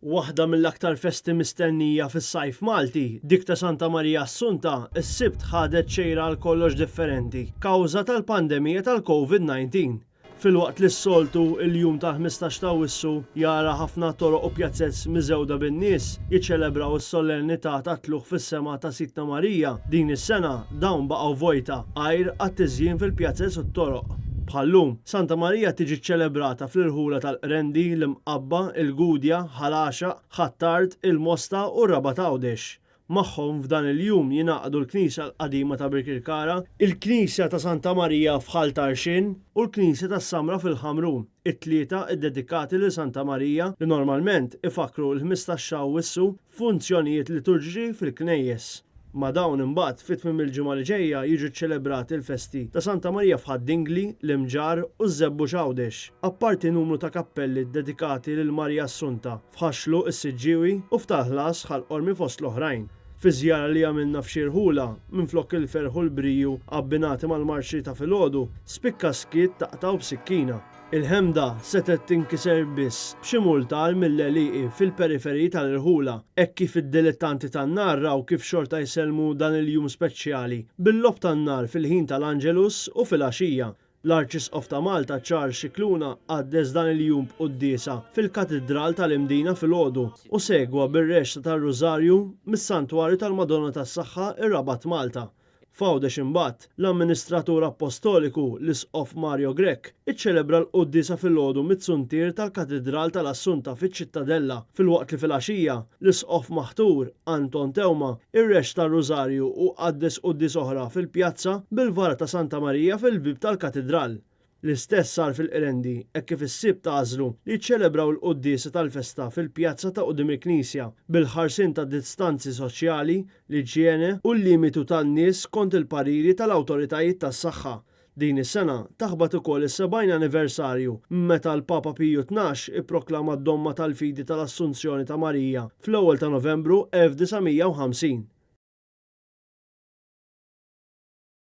Waħda mill-aktar festi mistennija fis-sajf Malti, dik ta' Santa Marija Assunta, is-Sibt ħadet xejra għal kollox differenti, kawża tal-pandemija tal-COVID-19. Filwaqt li s-soltu il-jum tal-15 ta' Wissu jara ħafna toroq u pjazzezz miżewda bin-nies jiċċelebraw is-solennità ta' tluħ fis-sema ta' Santa Marija. Din is-sena dawn baqgħu vojta għajr għat-tiżjien fil-pjazzezz u t-toroq. Bħallum, Santa Marija tiġi ċċelebrata fl-irħula tal-Qrendi, l-Imqabba, il-Gudja, Ħalaxa, Ħattart, il-Mosta u r-Raba Tawdex. Magħhom f'dan il-jum jingħaqdu l-Knisja l-Qadima ta' Birkirkara, il-Knisja ta' Santa Marija f'Ħaltarxin u l-Knisja tas-Samra fil-Ħamrun. It-tlieta iddedikati lil Santa Marija li normalment ifakru l-15 ta' Wissu funzjonijiet liturġiċi fil-knejjes. Ma dawn imbagħad fit-tmiem il-ġimgħa li ġejja jiġu ċċelebrati l-festi ta' Santa Marija f'Ħaddingli, l-Imġar u Żebbu Xawdex. Apparti numru ta' kappelli dedikati lil Marija Assunta f'Ħaxlu, is-Siġġiewi u f'Taħlas ħal-Qormi fost l-oħrajn. Fi żjara li għamilna f'Xirħula minflok il-ferħu l-briju abbinati mal-marxi ta' filgħodu, spikka skiet taqtaw b'sikkina. Il-ħemda setet tinkiser biss b'xi multal mill-għeliqi fil-periferi tal-irħula, hekk kif id-dilettanti tan-nar raw kif xorta jsellmu dan il-jum speċjali bil-lob tan-nar fil-ħin tal-Angelus u fil-għaxija. L-Arċisqof ta' Malta Charles Xikluna għaddes dan il-jum b'qudiesa fil-Katedral tal-Imdina filgħodu u segwa bir-rexxa tar-Rużarju mis-Santwarju tal-Madonna tas-Saħħa ir-Rabat Malta. F'Għawdex imbagħad l-Amministratur Apostoliku l-Isqof Mario Grek iċċelebra l-qudiesa filgħodu mit-suntir tal-Katedral tal-Assunta fiċ-Ċittadella filwaqt li fil-għaxija l-Isqof Maħtur Anton Tewma ir-rex tar-Rużarju u qaddes qudies oħra fil-pjazza bil-vara ta' Santa Marija fil-bib tal-Katedral. L-istess sar fil-Qrendi hekk kif is-Sibt għażlu li jiċċelebraw il-qudiesa tal-festa fil-pjazza ta' quddiem il-Knisja bil-ħarsien ta' distanzi soċjali, l-iġiene u l-limitu tan-nies kont il-pariri tal-awtoritajiet tas-saħħa. Din is-sena taħbad ukoll is-70 anniversarju meta l-Papa Piju XII ipproklama d-domma tal-fidi tal-Assunzjoni ta' Marija fl-ewwel ta' Novembru 1950.